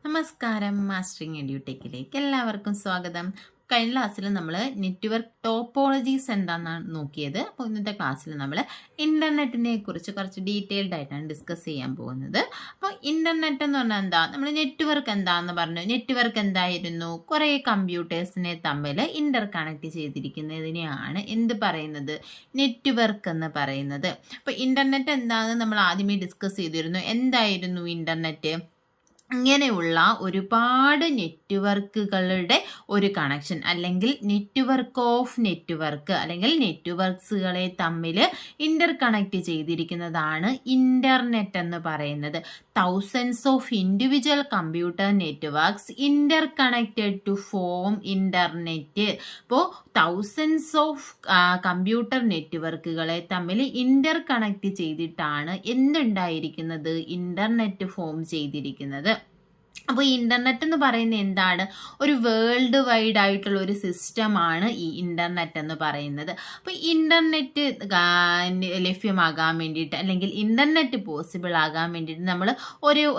നമസ്കാരം, മാസ്റ്ററിങ് എഡ്യൂടെക്കിലേക്ക് എല്ലാവർക്കും സ്വാഗതം. കഴിഞ്ഞ ക്ലാസ്സിൽ നമ്മൾ നെറ്റ്വർക്ക് ടോപ്പോളജീസ് എന്താണെന്നാണ് നോക്കിയത്. അപ്പോൾ ഇന്നത്തെ ക്ലാസ്സിൽ നമ്മൾ ഇൻ്റർനെറ്റിനെ കുറിച്ച് കുറച്ച് ഡീറ്റെയിൽഡ് ആയിട്ടാണ് ഡിസ്കസ് ചെയ്യാൻ പോകുന്നത്. അപ്പോൾ ഇൻ്റർനെറ്റ് എന്ന് പറഞ്ഞാൽ എന്താ, നമ്മൾ നെറ്റ്വർക്ക് എന്താണെന്ന് പറഞ്ഞു. നെറ്റ്വർക്ക് എന്തായിരുന്നു? കുറേ കമ്പ്യൂട്ടേഴ്സിനെ തമ്മിൽ ഇൻ്റർ കണക്ട് ചെയ്തിരിക്കുന്നതിനെയാണ് എന്ത് പറയുന്നത്, നെറ്റ്വർക്ക് എന്ന് പറയുന്നത്. അപ്പോൾ ഇൻ്റർനെറ്റ് എന്താണെന്ന് നമ്മൾ ആദ്യമേ ഡിസ്കസ് ചെയ്തിരുന്നു. എന്തായിരുന്നു ഇൻ്റർനെറ്റ്? ഇങ്ങനെയുള്ള ഒരുപാട് നെറ്റ്വർക്കുകളുടെ ഒരു കണക്ഷൻ, അല്ലെങ്കിൽ നെറ്റ്വർക്ക് ഓഫ് നെറ്റ്വർക്ക്, അല്ലെങ്കിൽ നെറ്റ്വർക്ക്സുകളെ തമ്മിൽ ഇന്റർ കണക്ട് ചെയ്തിരിക്കുന്നതാണ് ഇന്റർനെറ്റ് എന്ന് പറയുന്നത്. thousands of individual computer networks interconnected to form internet. അപ്പോൾ thousands of കമ്പ്യൂട്ടർ നെറ്റ്വർക്കുകളെ തമ്മിൽ ഇന്റർ കണക്ട് ചെയ്തിട്ടാണ് എന്തുണ്ടായിരിക്കുന്നത്, ഇന്റർനെറ്റ് ഫോം ചെയ്തിരിക്കുന്നത്. അപ്പോൾ ഈ ഇൻ്റർനെറ്റ് എന്ന് പറയുന്നത് എന്താണ്? ഒരു വേൾഡ് വൈഡ് ആയിട്ടുള്ള ഒരു സിസ്റ്റമാണ് ഈ ഇൻ്റർനെറ്റ് എന്ന് പറയുന്നത്. അപ്പോൾ ഇൻ്റർനെറ്റ് ലഭ്യമാകാൻ വേണ്ടിയിട്ട്, അല്ലെങ്കിൽ ഇൻ്റർനെറ്റ് പോസിബിൾ ആകാൻ വേണ്ടിയിട്ട് നമ്മൾ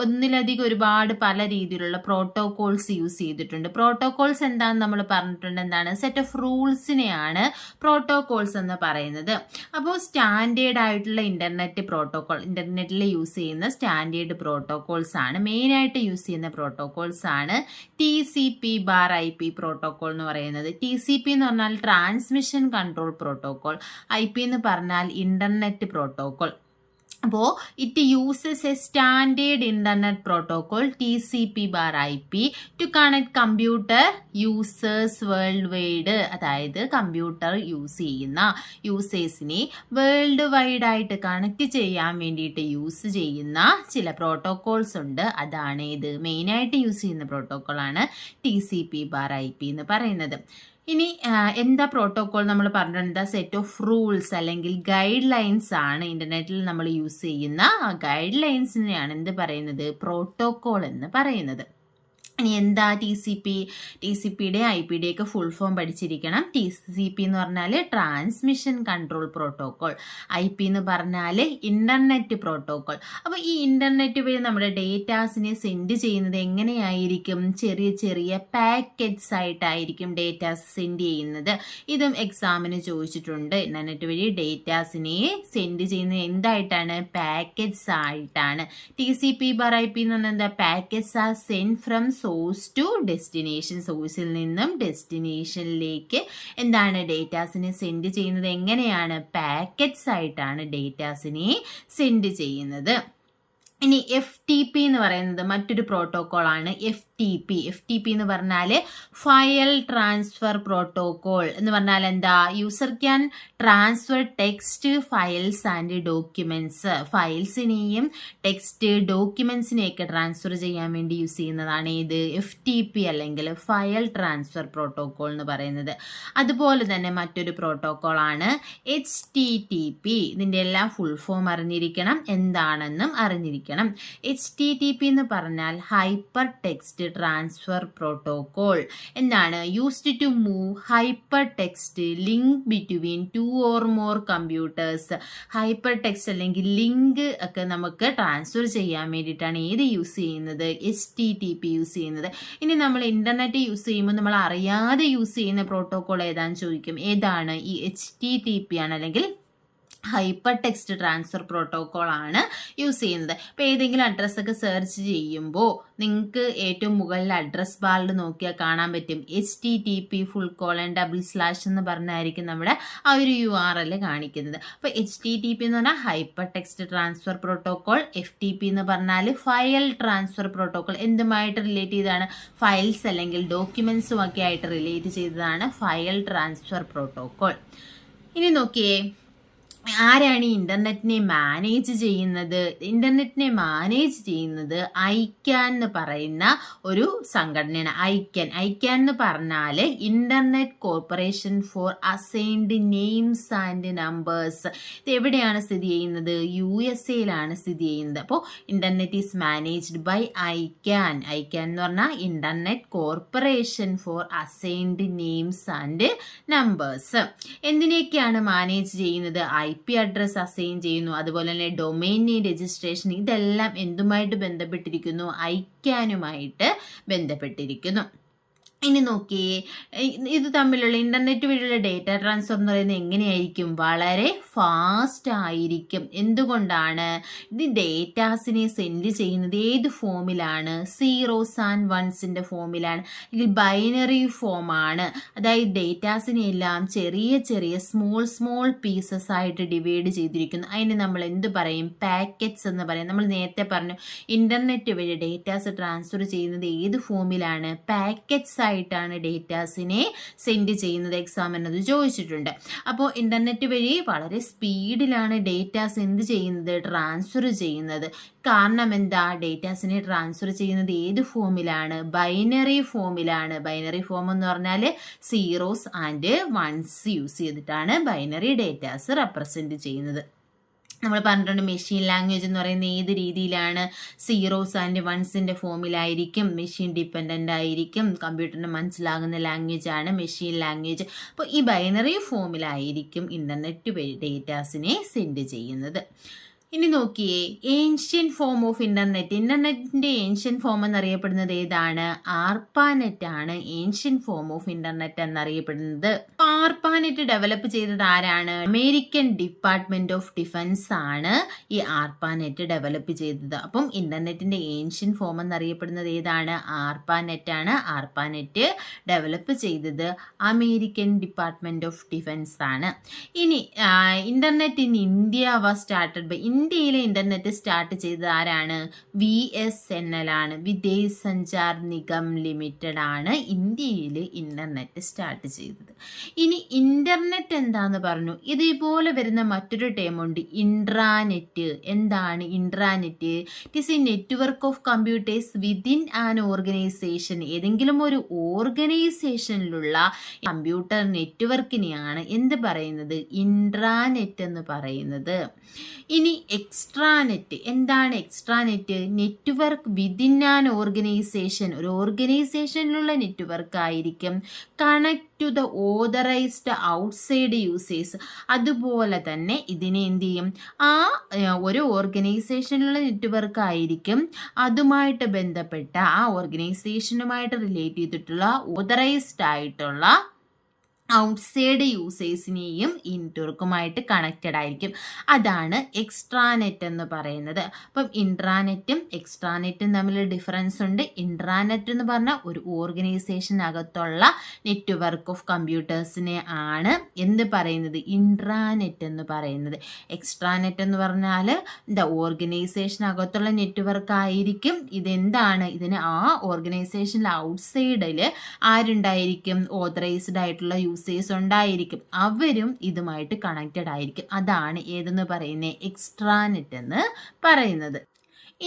ഒന്നിലധികം ഒരുപാട് പല രീതിയിലുള്ള പ്രോട്ടോകോൾസ് യൂസ് ചെയ്തിട്ടുണ്ട്. പ്രോട്ടോകോൾസ് എന്താണെന്ന് നമ്മൾ പറഞ്ഞിട്ടുണ്ട്. എന്താണ്? സെറ്റ് ഓഫ് റൂൾസിനെയാണ് പ്രോട്ടോകോൾസ് എന്ന് പറയുന്നത്. അപ്പോൾ സ്റ്റാൻഡേർഡ് ആയിട്ടുള്ള ഇൻ്റർനെറ്റ് പ്രോട്ടോകോൾ, ഇൻ്റർനെറ്റിൽ യൂസ് ചെയ്യുന്ന സ്റ്റാൻഡേർഡ് പ്രോട്ടോകോൾസ് ആണ്. മെയിനായിട്ട് യൂസ് ചെയ്യുന്ന പ്രോട്ടോകോൾസ് ആണ് TCP/IP പ്രോട്ടോകോൾ എന്ന് പറയുന്നത്. TCP എന്ന് പറഞ്ഞാൽ ട്രാൻസ്മിഷൻ കൺട്രോൾ പ്രോട്ടോകോൾ, IP എന്ന് പറഞ്ഞാൽ ഇന്റർനെറ്റ് പ്രോട്ടോകോൾ. അപ്പോൾ it uses a standard internet protocol TCP/IP to connect computer users world wide. അതായത് കമ്പ്യൂട്ടർ യൂസ് ചെയ്യുന്ന യൂസേഴ്സിനെ വേൾഡ് വൈഡ് ആയിട്ട് കണക്ട് ചെയ്യാൻ വേണ്ടിയിട്ട് യൂസ് ചെയ്യുന്ന ചില പ്രോട്ടോകോൾസ് ഉണ്ട്. അതാണ് ഇത് മെയിനായിട്ട് യൂസ് ചെയ്യുന്ന പ്രോട്ടോകോളാണ് TCP/IP എന്ന് പറയുന്നത്. ഇനി എന്താ പ്രോട്ടോകോൾ? നമ്മൾ പറഞ്ഞിട്ടുണ്ട് സെറ്റ് ഓഫ് റൂൾസ് അല്ലെങ്കിൽ ഗൈഡ് ലൈൻസ് ആണ് ഇന്റർനെറ്റിൽ നമ്മൾ യൂസ് ചെയ്യുന്ന. ആ ഗൈഡ് ലൈൻസിനെയാണ് എന്ത് പറയുന്നത്, പ്രോട്ടോകോൾ എന്ന് പറയുന്നത്. ഇനി എന്താ TCPയുടെ IPയുടെ ഒക്കെ ഫുൾ ഫോം പഠിച്ചിരിക്കണം. TCP എന്ന് പറഞ്ഞാൽ ട്രാൻസ്മിഷൻ കൺട്രോൾ പ്രോട്ടോകോൾ, IP എന്ന് പറഞ്ഞാൽ ഇന്റർനെറ്റ് പ്രോട്ടോകോൾ. അപ്പോൾ ഈ ഇന്റർനെറ്റ് വഴി നമ്മുടെ ഡേറ്റാസിനെ സെൻഡ് ചെയ്യുന്നത് എങ്ങനെയായിരിക്കും? ചെറിയ ചെറിയ പാക്കറ്റ്സ് ആയിട്ടായിരിക്കും ഡേറ്റാസ് സെൻഡ് ചെയ്യുന്നത്. ഇതും എക്സാമിന് ചോദിച്ചിട്ടുണ്ട്. ഇന്റർനെറ്റ് വഴി ഡേറ്റാസിനെ സെൻഡ് ചെയ്യുന്നത് എന്തായിട്ടാണ്? പാക്കറ്റ്സ് ആയിട്ടാണ്. TCP/IP എന്ന് പറഞ്ഞാൽ എന്താ? Packets are send from source to destination. സോഴ്സിൽ നിന്നും ഡെസ്റ്റിനേഷനിലേക്ക് എന്താണ് ഡേറ്റാസിനെ സെൻഡ് ചെയ്യുന്നത്? എങ്ങനെയാണ്? പാക്കറ്റ്സ് ആയിട്ടാണ് ഡേറ്റാസിനെ സെൻഡ് ചെയ്യുന്നത്. ഇനി FTP എന്ന് പറയുന്നത് മറ്റൊരു പ്രോട്ടോകോൾ ആണ്. FTP എന്ന് പറഞ്ഞാൽ ഫയൽ ട്രാൻസ്ഫർ പ്രോട്ടോകോൾ എന്ന് പറഞ്ഞാൽ എന്താ? User can transfer text, files and documents. ഫയൽസിനെയും ടെക്സ്റ്റ്, ഡോക്യുമെന്റ്സിനെയൊക്കെ ട്രാൻസ്ഫർ ചെയ്യാൻ വേണ്ടി യൂസ് ചെയ്യുന്നതാണ് ഇത് FTP അല്ലെങ്കിൽ ഫയൽ ട്രാൻസ്ഫർ പ്രോട്ടോകോൾ എന്ന് പറയുന്നത്. അതുപോലെ തന്നെ മറ്റൊരു പ്രോട്ടോകോൾ ആണ് HTTP. ഇതിന്റെ എല്ലാം ഫുൾ ഫോം അറിഞ്ഞിരിക്കണം, എന്താണെന്നും അറിഞ്ഞിരിക്കണം. HTTP എന്ന് പറഞ്ഞാൽ ഹൈപ്പർ ടെക്സ്റ്റ് ട്രാൻസ്ഫർ പ്രോട്ടോകോൾ. എന്താണ്? Used to move hyper text link between 2 or more computers. Hyper text അല്ലെങ്കിൽ ലിങ്ക് ഒക്കെ നമുക്ക് ട്രാൻസ്ഫർ ചെയ്യാൻ വേണ്ടിയിട്ടാണ് ഏത് യൂസ് ചെയ്യുന്നത്? HTTP യൂസ് ചെയ്യുന്നത്. ഇനി നമ്മൾ ഇന്റർനെറ്റ് യൂസ് ചെയ്യുമ്പോൾ നമ്മൾ അറിയാതെ യൂസ് ചെയ്യുന്ന പ്രോട്ടോകോൾ ഏതാണെന്ന് ചോദിക്കും. ഏതാണ്? ഈ HTTP ആണ്, അല്ലെങ്കിൽ ഹൈപ്പർ ടെക്സ്റ്റ് ട്രാൻസ്ഫർ പ്രോട്ടോകോൾ ആണ് യൂസ് ചെയ്യുന്നത്. ഇപ്പോൾ ഏതെങ്കിലും അഡ്രസ്സൊക്കെ സെർച്ച് ചെയ്യുമ്പോൾ നിങ്ങൾക്ക് ഏറ്റവും മുകളിൽ അഡ്രസ് ബാറിൽ നോക്കിയാൽ കാണാൻ പറ്റും HTTP:// എന്ന് പറഞ്ഞായിരിക്കും നമ്മുടെ ആ ഒരു URL കാണിക്കുന്നത്. അപ്പോൾ HTTP എന്ന് പറഞ്ഞാൽ hyper text transfer protocol, FTP എന്ന് പറഞ്ഞാൽ ഫയൽ ട്രാൻസ്ഫർ പ്രോട്ടോകോൾ. എന്തുമായിട്ട് റിലേറ്റ് ചെയ്താണ്? ഫയൽസ് അല്ലെങ്കിൽ ഡോക്യുമെന്റ്സും ഒക്കെ ആയിട്ട് റിലേറ്റ് ചെയ്തതാണ് ഫയൽ ട്രാൻസ്ഫർ പ്രോട്ടോകോൾ. ഇനി നോക്കിയേ, ആരാണ് ഈ ഇന്റർനെറ്റിനെ മാനേജ് ചെയ്യുന്നത്? ഇന്റർനെറ്റിനെ മാനേജ് ചെയ്യുന്നത് ICANN എന്ന് പറയുന്ന ഒരു സംഘടനയാണ്. ICANN എന്ന് പറഞ്ഞാൽ internet corporation for assigned names and numbers. ഇത് എവിടെയാണ് സ്ഥിതി ചെയ്യുന്നത്? USA സ്ഥിതി ചെയ്യുന്നത്. അപ്പോൾ internet is managed by ICANN എന്ന് പറഞ്ഞാൽ internet corporation for assigned names and numbers. എന്തിനൊക്കെയാണ് മാനേജ് ചെയ്യുന്നത്? IP അഡ്രസ് അസൈൻ ചെയ്യുന്നു, അതുപോലെ തന്നെ ഡൊമൈൻ നെയിം രജിസ്ട്രേഷൻ, ഇതെല്ലാം എന്തുമായിട്ട് ബന്ധപ്പെട്ടിരിക്കുന്നു? ഐക്യാനുമായിട്ട് ബന്ധപ്പെട്ടിരിക്കുന്നു. ഇനി നോക്കിയേ, ഇത് തമ്മിലുള്ള ഇന്റർനെറ്റ് വഴിയുള്ള ഡേറ്റ ട്രാൻസ്ഫർ എന്ന് പറയുന്നത് എങ്ങനെയായിരിക്കും? വളരെ ഫാസ്റ്റ് ആയിരിക്കും. എന്തുകൊണ്ടാണ്? ഇത് ഡേറ്റാസിനെ സെൻഡ് ചെയ്യുന്നത് ഏത് ഫോമിലാണ്? സീറോസ് ആൻഡ് വൺസിന്റെ ഫോമിലാണ്, അല്ലെങ്കിൽ ബൈനറി ഫോമാണ്. അതായത് ഡേറ്റാസിനെ എല്ലാം ചെറിയ ചെറിയ സ്മോൾ പീസസ് ആയിട്ട് ഡിവൈഡ് ചെയ്തിരിക്കുന്നു. അതിന് നമ്മൾ എന്ത് പറയും? പാക്കറ്റ്സ് എന്ന് പറയും. നമ്മൾ നേരത്തെ പറഞ്ഞു ഇന്റർനെറ്റ് വഴി ഡേറ്റാസ് ട്രാൻസ്ഫർ ചെയ്യുന്നത് ഏത് ഫോമിലാണ്? പാക്കറ്റ്സ് ആയിട്ടാണ് ഡേറ്റാസിനെ സെൻഡ് ചെയ്യുന്നത്. എക്സാം എന്നത് ചോദിച്ചിട്ടുണ്ട്. അപ്പോൾ ഇന്റർനെറ്റ് വഴി വളരെ സ്പീഡിലാണ് ഡേറ്റാസ് എന്ത് ചെയ്യുന്നത്? ട്രാൻസ്ഫർ ചെയ്യുന്നത്. കാരണം എന്താ? ഡേറ്റാസിനെ ട്രാൻസ്ഫർ ചെയ്യുന്നത് ഏത് ഫോമിലാണ്? ബൈനറി ഫോമിലാണ്. ബൈനറി ഫോം എന്ന് പറഞ്ഞാൽ സീറോസ് ആൻഡ് വൺസ് യൂസ് ചെയ്തിട്ടാണ് ബൈനറി ഡേറ്റാസ് റെപ്രസെന്റ് ചെയ്യുന്നത്. നമ്മൾ പറഞ്ഞിട്ടുണ്ട് മെഷീൻ ലാംഗ്വേജ് എന്ന് പറയുന്നത് ഏത് രീതിയിലാണ്? സീറോസ് ആൻഡ് വൺസിന്റെ ഫോമിലായിരിക്കും. മെഷീൻ ഡിപ്പെൻഡന്റ് ആയിരിക്കും. കമ്പ്യൂട്ടറിന് മനസ്സിലാകുന്ന ലാംഗ്വേജ് ആണ് മെഷീൻ ലാംഗ്വേജ്. അപ്പോൾ ഈ ബൈനറി ഫോമിലായിരിക്കും ഇന്റർനെറ്റ് വഴി ഡേറ്റാസിനെ സെൻഡ് ചെയ്യുന്നത്. ഇനി നോക്കിയേ, ഏൻഷ്യൻ ഫോം ഓഫ് ഇന്റർനെറ്റ്. ഇന്റർനെറ്റിന്റെ ഏൻഷ്യൻ ഫോം എന്നറിയപ്പെടുന്നത് ഏതാണ്? ആർപ്പാനെറ്റ് ആണ് ഏൻഷ്യൻ ഫോം ഓഫ് ഇന്റർനെറ്റ് എന്നറിയപ്പെടുന്നത്. ആർപ്പാനെറ്റ് ഡെവലപ്പ് ചെയ്തത് ആരാണ്? അമേരിക്കൻ ഡിപ്പാർട്ട്മെന്റ് ഓഫ് ഡിഫൻസ് ആണ് ഈ ആർപ്പാനെറ്റ് ഡെവലപ്പ് ചെയ്തത്. അപ്പം ഇന്റർനെറ്റിന്റെ ഏൻഷ്യൻ ഫോം എന്നറിയപ്പെടുന്നത് ഏതാണ്? ആർപ്പാനെറ്റ് ആണ്. ആർപ്പാനെറ്റ് ഡെവലപ്പ് ചെയ്തത് അമേരിക്കൻ ഡിപ്പാർട്ട്മെന്റ് ഓഫ് ഡിഫൻസ് ആണ്. ഇനി internet in India was started by, ഇന്ത്യയിലെ ഇന്റർനെറ്റ് സ്റ്റാർട്ട് ചെയ്തത് ആരാണ്? VSNL ആണ്. വിദേശ് സഞ്ചാർ നിഗം ലിമിറ്റഡ് ആണ് ഇന്ത്യയിൽ ഇന്റർനെറ്റ് സ്റ്റാർട്ട് ചെയ്തത്. ഇനി ഇന്റർനെറ്റ് എന്താന്ന് പറഞ്ഞു. ഇതേപോലെ വരുന്ന മറ്റൊരു ടേം ഉണ്ട്, ഇൻട്രാനെറ്റ്. എന്താണ് intranet? It is A network of computers within an organisation. ഏതെങ്കിലും ഒരു ഓർഗനൈസേഷനിലുള്ള കമ്പ്യൂട്ടർ നെറ്റ്വർക്കിനെയാണ് എന്ത് പറയുന്നത്? ഇൻട്രാനെറ്റ് എന്ന് പറയുന്നത്. ഇനി എക്സ്ട്രാനെറ്റ്. എന്താണ് extranet? Network within an organization. ഒരു ഓർഗനൈസേഷനിലുള്ള നെറ്റ്വർക്ക് ആയിരിക്കും. Connect to the authorized outside users. അതുപോലെ തന്നെ ഇതിനെ എന്ത് ചെയ്യും? ഒരു ഓർഗനൈസേഷനിലുള്ള നെറ്റ്വർക്ക് ആയിരിക്കും. അതുമായിട്ട് ബന്ധപ്പെട്ട ആ ഓർഗനൈസേഷനുമായിട്ട് റിലേറ്റ് ചെയ്തിട്ടുള്ള ഓതറൈസ്ഡ് ആയിട്ടുള്ള ഔട്ട്സൈഡ് യൂസേഴ്സിനെയും നെറ്റ്വർക്കുമായിട്ട് കണക്റ്റഡ് ആയിരിക്കും. അതാണ് എക്സ്ട്രാനെറ്റ് എന്ന് പറയുന്നത്. അപ്പം ഇൻട്രാനെറ്റും എക്സ്ട്രാനെറ്റും തമ്മിൽ ഡിഫറൻസ് ഉണ്ട്. ഇൻട്രാനെറ്റ് എന്ന് പറഞ്ഞാൽ ഒരു ഓർഗനൈസേഷനകത്തുള്ള നെറ്റ്വർക്ക് ഓഫ് കമ്പ്യൂട്ടേഴ്സിനെ ആണ് എന്ത് പറയുന്നത്? ഇൻട്രാനെറ്റ് എന്ന് പറയുന്നത്. എക്സ്ട്രാനെറ്റ് എന്ന് പറഞ്ഞാൽ എന്താ? ഓർഗനൈസേഷനകത്തുള്ള നെറ്റ്വർക്ക് ആയിരിക്കും. ഇതെന്താണ്? ഇതിന് ആ ഓർഗനൈസേഷനിൽ ഔട്ട്സൈഡിൽ ആരുണ്ടായിരിക്കും? ഓതറൈസ്ഡ് ആയിട്ടുള്ള യൂസേഴ്സ് ഉണ്ടായിരിക്കും. അവരും ഇതുമായിട്ട് കണക്റ്റഡ് ആയിരിക്കും. അതാണ് ഏതെന്ന് പറയുന്നത്? എക്സ്ട്രാനെറ്റ് എന്ന് പറയുന്നത്.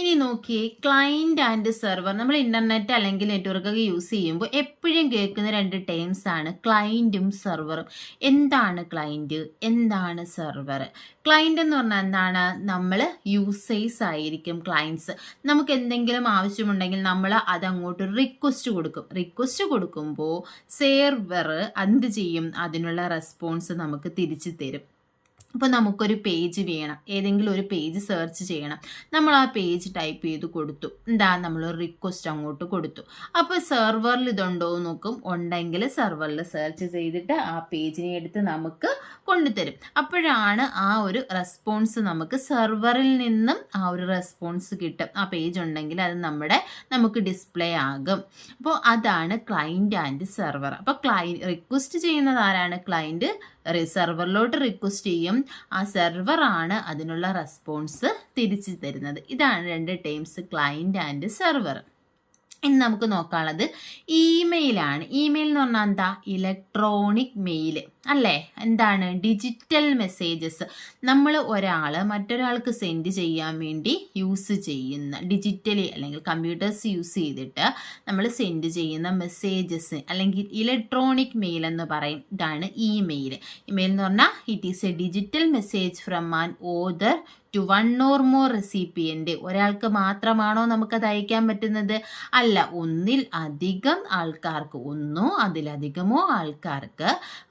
ഇനി നോക്കിയേ, ക്ലൈന്റ് ആൻഡ് സെർവർ. നമ്മൾ ഇന്റർനെറ്റ് അല്ലെങ്കിൽ നെറ്റ്വർക്കൊക്കെ യൂസ് ചെയ്യുമ്പോൾ എപ്പോഴും കേൾക്കുന്ന രണ്ട് ടേംസ് ആണ് ക്ലൈന്റും സെർവറും. എന്താണ് ക്ലൈന്റ്? എന്താണ് സെർവർ? ക്ലൈന്റ് എന്ന് പറഞ്ഞാൽ എന്താണ്? നമ്മൾ യൂസേഴ്സ് ആയിരിക്കും ക്ലൈൻറ്റ്സ്. നമുക്ക് എന്തെങ്കിലും ആവശ്യമുണ്ടെങ്കിൽ നമ്മൾ അതങ്ങോട്ട് റിക്വസ്റ്റ് കൊടുക്കും. റിക്വസ്റ്റ് കൊടുക്കുമ്പോൾ സെർവർ എന്ത് ചെയ്യും? അതിനുള്ള റെസ്പോൺസ് നമുക്ക് തിരിച്ചു തരും. അപ്പോൾ നമുക്കൊരു പേജ് വേണം, ഏതെങ്കിലും ഒരു പേജ് സെർച്ച് ചെയ്യണം. നമ്മൾ ആ പേജ് ടൈപ്പ് ചെയ്ത് കൊടുത്തു. എന്താ? നമ്മൾ റിക്വസ്റ്റ് അങ്ങോട്ട് കൊടുത്തു. അപ്പോൾ സെർവറിൽ ഇതുണ്ടോ എന്ന് നോക്കും. ഉണ്ടെങ്കിൽ സെർവറിൽ സെർച്ച് ചെയ്തിട്ട് ആ പേജിനെ എടുത്ത് നമുക്ക് കൊണ്ടുതരും. അപ്പോഴാണ് ആ ഒരു റെസ്പോൺസ് നമുക്ക് സെർവറിൽ നിന്നും ആ ഒരു റെസ്പോൺസ് കിട്ടും. ആ പേജ് ഉണ്ടെങ്കിൽ അത് നമുക്ക് ഡിസ്പ്ലേ ആകും. അപ്പോൾ അതാണ് ക്ലൈന്റ് ആൻഡ് സെർവർ. അപ്പോൾ റിക്വസ്റ്റ് ചെയ്യുന്നത് ആരാണ്? ക്ലൈന്റ് സെർവറിലോട്ട് റിക്വസ്റ്റ് ചെയ്യും. ആ സെർവറാണ് അതിനുള്ള റെസ്പോൺസ് തിരിച്ചു തരുന്നത്. ഇതാണ് രണ്ട് ടേംസ്, ക്ലൈന്റ് ആൻഡ് സെർവർ. ഇനി നമുക്ക് നോക്കാനുള്ളത് ഇമെയിലാണ്. ഇമെയിൽ എന്ന് പറഞ്ഞാൽ എന്താ? ഇലക്ട്രോണിക് മെയിൽ അല്ലേ? എന്താണ്? Digital messages. നമ്മൾ മറ്റൊരാൾക്ക് സെൻഡ് ചെയ്യാൻ വേണ്ടി യൂസ് ചെയ്യുന്ന ഡിജിറ്റലി അല്ലെങ്കിൽ കമ്പ്യൂട്ടേഴ്സ് യൂസ് ചെയ്തിട്ട് നമ്മൾ സെൻഡ് ചെയ്യുന്ന മെസ്സേജസ് അല്ലെങ്കിൽ ഇലക്ട്രോണിക് മെയിൽ എന്ന് പറയും. ഇതാണ് ഇമെയിൽ. ഇമെയിൽ എന്ന് പറഞ്ഞാൽ it is a digital message from an author to one or more recipient, ഒരാൾക്ക് മാത്രമാണോ നമുക്കത് അയക്കാൻ പറ്റുന്നത്? അല്ല, ഒന്നിൽ അധികം ആൾക്കാർക്ക്, ഒന്നോ അതിലധികമോ ആൾക്കാർക്ക്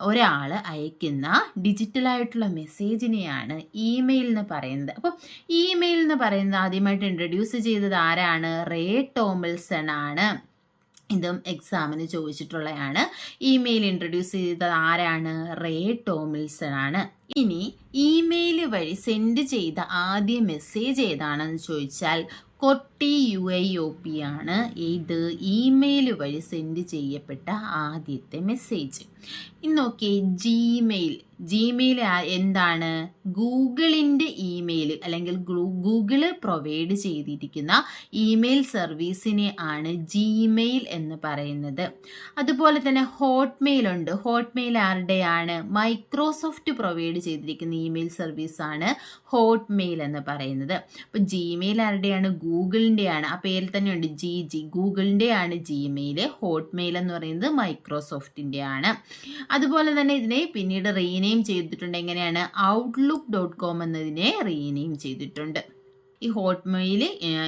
ഒരാൾ അയക്കുന്ന ഡിജിറ്റലായിട്ടുള്ള മെസ്സേജിനെയാണ് ഇമെയിൽ എന്ന് പറയുന്നത്. അപ്പം ഇമെയിൽ എന്ന് പറയുന്നത് ആദ്യമായിട്ട് ഇൻട്രൊഡ്യൂസ് ചെയ്തത് ആരാണ്? റേ ടോമിൽസൺ ആണ്. ഇതും എക്സാമിന് ചോദിച്ചിട്ടുള്ളതാണ്. ഇമെയിൽ ഇൻട്രൊഡ്യൂസ് ചെയ്തത് ആരാണ്? റേ ടോമിൽസൺ ആണ്. ഇനി ഇമെയിൽ വഴി സെൻഡ് ചെയ്ത ആദ്യ മെസ്സേജ് ഏതാണെന്ന് ചോദിച്ചാൽ കൊട്ടി UIOP ആണ് ഇത് ഇമെയിൽ വഴി സെൻഡ് ചെയ്യപ്പെട്ട ആദ്യത്തെ മെസ്സേജ്. ഇനി നോക്കിയേ, ജിമെയിൽ എന്താണ്? ഗൂഗിളിൻ്റെ ഇമെയിൽ അല്ലെങ്കിൽ ഗൂഗിള് പ്രൊവൈഡ് ചെയ്തിരിക്കുന്ന ഇമെയിൽ സർവീസിനെ ആണ് ജിമെയിൽ എന്ന് പറയുന്നത്. അതുപോലെ തന്നെ ഹോട്ട്മെയിൽ ഉണ്ട്. ഹോട്ട്മെയിൽ ആരുടെയാണ്? മൈക്രോസോഫ്റ്റ് പ്രൊവൈഡ് ചെയ്തിരിക്കുന്ന ഇമെയിൽ സർവീസാണ് ഹോട്ട്മെയിൽ എന്ന് പറയുന്നത്. അപ്പോൾ ജിമെയിൽ ആരുടെയാണ്? ഗൂഗിളിൻ്റെയാണ്. ആ പേരിൽ തന്നെ ഉണ്ട് ഗൂഗിളിൻ്റെയാണ് ജിമെയിൽ. ഹോട്ട്മെയിൽ എന്ന് പറയുന്നത് മൈക്രോസോഫ്റ്റിൻ്റെ ആണ്. അതുപോലെ തന്നെ ഇതിനെ പിന്നീട് റീനെയിം ചെയ്തിട്ടുണ്ട്. എങ്ങനെയാണ്? outlook.com എന്നതിനെ റീനെയിം ചെയ്തിട്ടുണ്ട്. ഈ ഹോട്ട്മെയിൽ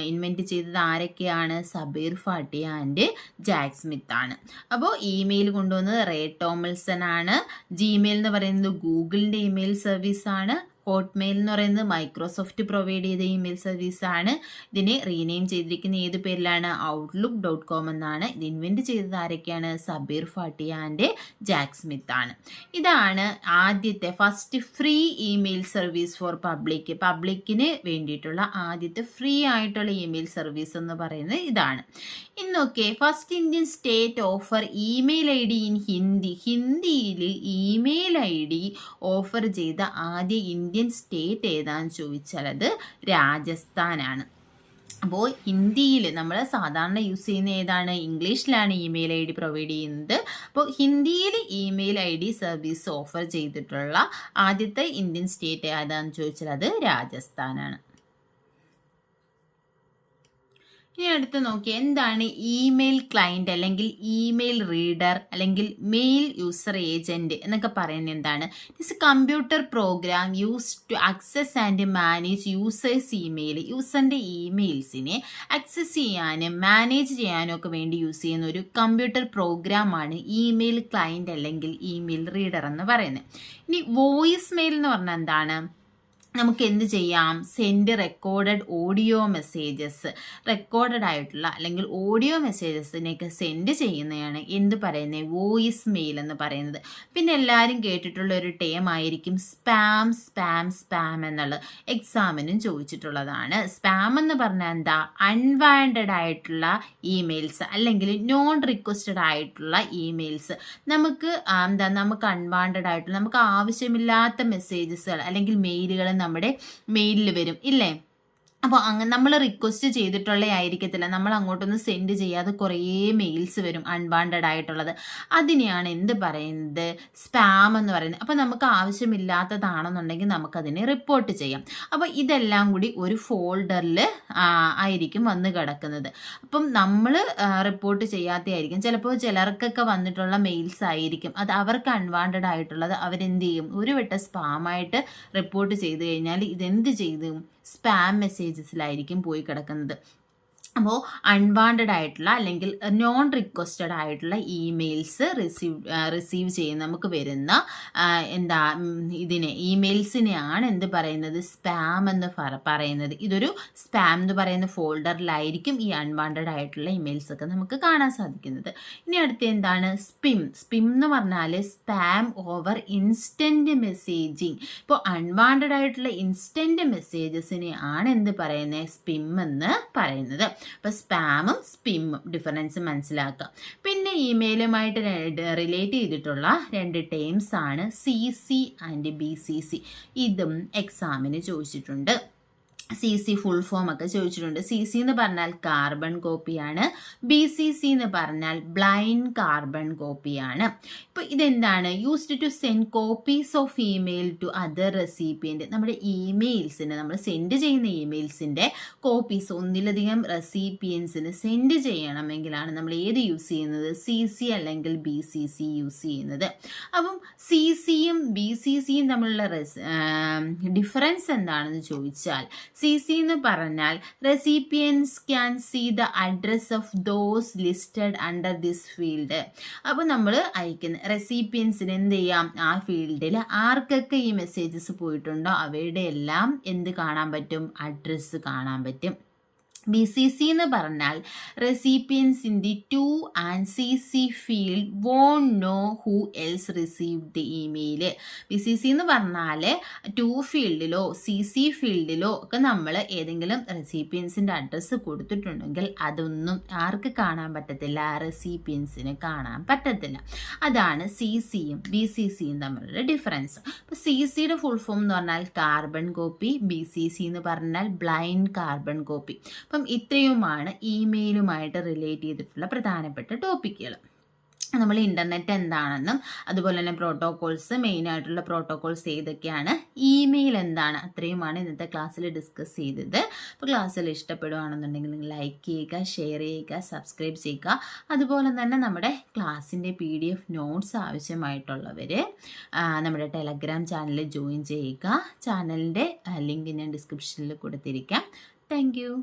ഇൻവെൻറ്റ് ചെയ്തത് ആരൊക്കെയാണ്? Sabeer Bhatia and Jack Smith ആണ്. അപ്പോൾ ഇമെയിൽ കൊണ്ടുവന്നത് റേ ടോമിൽസൺ ആണ്. ജിമെയിൽ എന്ന് പറയുന്നത് ഗൂഗിളിൻ്റെ ഇമെയിൽ സർവീസാണ്. ഹോട്ട്മെയിൽ എന്ന് പറയുന്നത് മൈക്രോസോഫ്റ്റ് പ്രൊവൈഡ് ചെയ്ത ഇമെയിൽ സർവീസാണ്. ഇതിനെ റീനെയിം ചെയ്തിരിക്കുന്ന ഏത് പേരിലാണ്? outlook.com എന്നാണ്. ഇത് ഇൻവെൻറ്റ് ചെയ്തത് ആരൊക്കെയാണ്? Sabeer Bhatia and Jack Smith ആണ്. ഇതാണ് ആദ്യത്തെ first free email service for പബ്ലിക്കിന് വേണ്ടിയിട്ടുള്ള ആദ്യത്തെ ഫ്രീ ആയിട്ടുള്ള ഇമെയിൽ സർവീസ് എന്ന് പറയുന്നത് ഇതാണ്. ഇന്നൊക്കെ first Indian state offer email ID in ഹിന്ദിയിൽ ഇമെയിൽ ID ഓഫർ ചെയ്ത ആദ്യ ഇന്ത്യൻ സ്റ്റേറ്റ് ഏതാന്ന് ചോദിച്ചാൽ അത് രാജസ്ഥാനാണ്. അപ്പോൾ ഹിന്ദിയിൽ നമ്മൾ സാധാരണ യൂസ് ചെയ്യുന്ന ഏതാണ്? ഇംഗ്ലീഷിലാണ് ഇമെയിൽ ID പ്രൊവൈഡ് ചെയ്യുന്നത്. അപ്പോൾ ഹിന്ദിയിൽ ഇമെയിൽ ID സർവീസ് ഓഫർ ചെയ്തിട്ടുള്ള ആദ്യത്തെ ഇന്ത്യൻ സ്റ്റേറ്റ് ഏതാണെന്ന് ചോദിച്ചാൽ അത് രാജസ്ഥാനാണ്. ഇനി അടുത്ത് നോക്കിയാൽ എന്താണ് ഇമെയിൽ ക്ലയൻറ്റ് അല്ലെങ്കിൽ ഇമെയിൽ റീഡർ അല്ലെങ്കിൽ മെയിൽ യൂസർ ഏജൻറ്റ് എന്നൊക്കെ പറയുന്നത് എന്താണ്? It's a computer program use to access and manage users email. യൂസറിൻ്റെ ഇമെയിൽസിനെ ആക്സസ് ചെയ്യാനും മാനേജ് ചെയ്യാനും ഒക്കെ വേണ്ടി യൂസ് ചെയ്യുന്ന ഒരു കമ്പ്യൂട്ടർ പ്രോഗ്രാമാണ് ഇമെയിൽ ക്ലയൻറ്റ് അല്ലെങ്കിൽ ഇമെയിൽ റീഡർ എന്ന് പറയുന്നത്. ഇനി വോയിസ് മെയിൽ എന്ന് പറഞ്ഞാൽ എന്താണ്? നമുക്ക് എന്ത് ചെയ്യാം? Send recorded audio messages, recorded ആയിട്ടുള്ള അല്ലെങ്കിൽ ഓഡിയോ മെസ്സേജസിനെയൊക്കെ സെൻഡ് ചെയ്യുന്നതാണ് എന്ത് പറയുന്നത്? വോയിസ് മെയിൽ എന്ന് പറയുന്നത്. പിന്നെ എല്ലാവരും കേട്ടിട്ടുള്ള ഒരു ടേം ആയിരിക്കും സ്പാം എന്നുള്ളത്. എക്സാമിനും ചോദിച്ചിട്ടുള്ളതാണ്. സ്പാം എന്ന് പറഞ്ഞാൽ എന്താ? അൺവാണ്ടഡ് ആയിട്ടുള്ള ഇമെയിൽസ് അല്ലെങ്കിൽ നോൺ റിക്വസ്റ്റഡ് ആയിട്ടുള്ള ഇമെയിൽസ്. നമുക്ക് അൺവാണ്ടഡ് ആയിട്ടുള്ള നമുക്ക് ആവശ്യമില്ലാത്ത മെസ്സേജസുകൾ അല്ലെങ്കിൽ മെയിലുകൾ നമ്മുടെ മെയിലിൽ വരും ഇല്ലേ? അപ്പോൾ അങ്ങനെ നമ്മൾ റിക്വസ്റ്റ് ചെയ്തിട്ടുള്ള ആയിരിക്കത്തില്ല, നമ്മൾ അങ്ങോട്ടൊന്നും സെൻഡ് ചെയ്യാതെ കുറേ മെയിൽസ് വരും അൺവാണ്ടഡ് ആയിട്ടുള്ളത്. അതിനെയാണ് എന്ത് പറയുന്നത്? സ്പാം എന്ന് പറയുന്നത്. അപ്പോൾ നമുക്ക് ആവശ്യമില്ലാത്തതാണെന്നുണ്ടെങ്കിൽ നമുക്കതിനെ റിപ്പോർട്ട് ചെയ്യാം. അപ്പോൾ ഇതെല്ലാം കൂടി ഒരു ഫോൾഡറിൽ ആയിരിക്കും വന്ന് കിടക്കുന്നത്. അപ്പം നമ്മൾ റിപ്പോർട്ട് ചെയ്യാത്തതായിരിക്കും. ചിലപ്പോൾ ചിലർക്കൊക്കെ വന്നിട്ടുള്ള മെയിൽസ് ആയിരിക്കും അത് അവർക്ക് അൺവാണ്ടഡ് ആയിട്ടുള്ളത്. അവരെന്ത് ചെയ്യും? ഒരു വട്ടം സ്പാമായിട്ട് റിപ്പോർട്ട് ചെയ്ത് കഴിഞ്ഞാൽ ഇതെന്ത് ചെയ്തു? സ്പാം മെസ്സേജസിലായിരിക്കും പോയി കിടക്കുന്നത്. അപ്പോൾ അൺവാണ്ടഡ് ആയിട്ടുള്ള അല്ലെങ്കിൽ നോൺ റിക്വസ്റ്റഡ് ആയിട്ടുള്ള ഇമെയിൽസ് റിസീവ് ചെയ്യുന്ന നമുക്ക് വരുന്ന ഇമെയിൽസിനെയാണ് എന്ത് പറയുന്നത്? സ്പാം എന്ന് പറയുന്നത്. ഇതൊരു സ്പാം എന്ന് പറയുന്ന ഫോൾഡറിലായിരിക്കും ഈ അൺവാണ്ടഡ് ആയിട്ടുള്ള ഇമെയിൽസ് ഒക്കെ നമുക്ക് കാണാൻ സാധിക്കുന്നത്. ഇനി അടുത്ത എന്താണ്? സ്പിം എന്ന് പറഞ്ഞാൽ സ്പാം ഓവർ ഇൻസ്റ്റന്റ് മെസ്സേജിങ്. ഇപ്പോൾ അൺവാണ്ടഡ് ആയിട്ടുള്ള ഇൻസ്റ്റന്റ് മെസ്സേജസിനെ ആണ് എന്ത് പറയുന്നത്? സ്പിം എന്ന് പറയുന്നത്. അപ്പോൾ സ്പാമും സ്പിമ്മും ഡിഫറൻസ് മനസ്സിലാക്കുക. പിന്നെ ഇമെയിലുമായിട്ട് റിലേറ്റ് ചെയ്തിട്ടുള്ള രണ്ട് ടേംസ് ആണ് CC ആൻഡ് BCC. ഇതും എക്സാമിന് ചോദിച്ചിട്ടുണ്ട്. CC ഫുൾ ഫോം ഒക്കെ ചോദിച്ചിട്ടുണ്ട്. CC എന്ന് പറഞ്ഞാൽ കാർബൺ കോപ്പിയാണ്. BCC എന്ന് പറഞ്ഞാൽ ബ്ലൈൻഡ് കാർബൺ കോപ്പിയാണ്. ഇപ്പോൾ ഇതെന്താണ്? Used to send copies of email to other recipient. നമ്മുടെ ഇമെയിൽസിന്, നമ്മൾ സെൻഡ് ചെയ്യുന്ന ഇമെയിൽസിൻ്റെ കോപ്പീസ് ഒന്നിലധികം റെസിപ്പിയൻസിന് സെൻഡ് ചെയ്യണമെങ്കിലാണ് നമ്മൾ ഏത് യൂസ് ചെയ്യുന്നത്? CC അല്ലെങ്കിൽ BCC യൂസ് ചെയ്യുന്നത്. അപ്പം CCയും BCCയും തമ്മിലുള്ള ഡിഫറൻസ് എന്താണെന്ന് ചോദിച്ചാൽ, CC എന്ന് പറഞ്ഞാൽ recipients can see the address of those listed under this field. അപ്പോൾ നമ്മൾ അയക്കുന്ന റെസിപ്പിയൻസിന് എന്ത് ചെയ്യാം? ആ ഫീൽഡിൽ ആർക്കൊക്കെ ഈ മെസ്സേജസ് പോയിട്ടുണ്ടോ അവയുടെ എല്ലാം എന്ത് കാണാൻ പറ്റും? അഡ്രസ്സ് കാണാൻ പറ്റും. BCC എന്ന് പറഞ്ഞാൽ recipients in the to and CC field won't know who else receive the email. BCC എന്ന് പറഞ്ഞാൽ ടു ഫീൽഡിലോ CC ഫീൽഡിലോ ഒക്കെ നമ്മൾ ഏതെങ്കിലും റെസിപ്പിയൻസിൻ്റെ അഡ്രസ്സ് കൊടുത്തിട്ടുണ്ടെങ്കിൽ അതൊന്നും ആർക്ക് കാണാൻ പറ്റത്തില്ല? റെസിപ്പിയൻസിന് കാണാൻ പറ്റത്തില്ല. അതാണ് CCയും BCCയും തമ്മിലുള്ള ഡിഫറൻസ്. അപ്പോൾ CCയുടെ ഫുൾ ഫോം എന്ന് പറഞ്ഞാൽ കാർബൺ കോപ്പി, BCC എന്ന് പറഞ്ഞാൽ ബ്ലൈൻഡ് കാർബൺ കോപ്പി. അപ്പം ഇത്രയുമാണ് ഇമെയിലുമായിട്ട് റിലേറ്റ് ചെയ്തിട്ടുള്ള പ്രധാനപ്പെട്ട ടോപ്പിക്കുകൾ. നമ്മൾ ഇൻ്റർനെറ്റ് എന്താണെന്നും അതുപോലെ തന്നെ പ്രോട്ടോകോൾസ്, മെയിനായിട്ടുള്ള പ്രോട്ടോകോൾസ് ഏതൊക്കെയാണ്, ഇമെയിൽ എന്താണ്, അത്രയുമാണ് ഇന്നത്തെ ക്ലാസ്സിൽ ഡിസ്കസ് ചെയ്തത്. അപ്പോൾ ക്ലാസ്സിൽ ഇഷ്ടപ്പെടുകയാണെന്നുണ്ടെങ്കിൽ നിങ്ങൾ ലൈക്ക് ചെയ്യുക, ഷെയർ ചെയ്യുക, സബ്സ്ക്രൈബ് ചെയ്യുക. അതുപോലെ തന്നെ നമ്മുടെ ക്ലാസ്സിൻ്റെ PDF നോട്ട്സ് ആവശ്യമായിട്ടുള്ളവർ നമ്മുടെ ടെലഗ്രാം ചാനലിൽ ജോയിൻ ചെയ്യുക. ചാനലിൻ്റെ ലിങ്ക് ഞാൻ ഡിസ്ക്രിപ്ഷനിൽ കൊടുത്തിരിക്കാം. Thank you.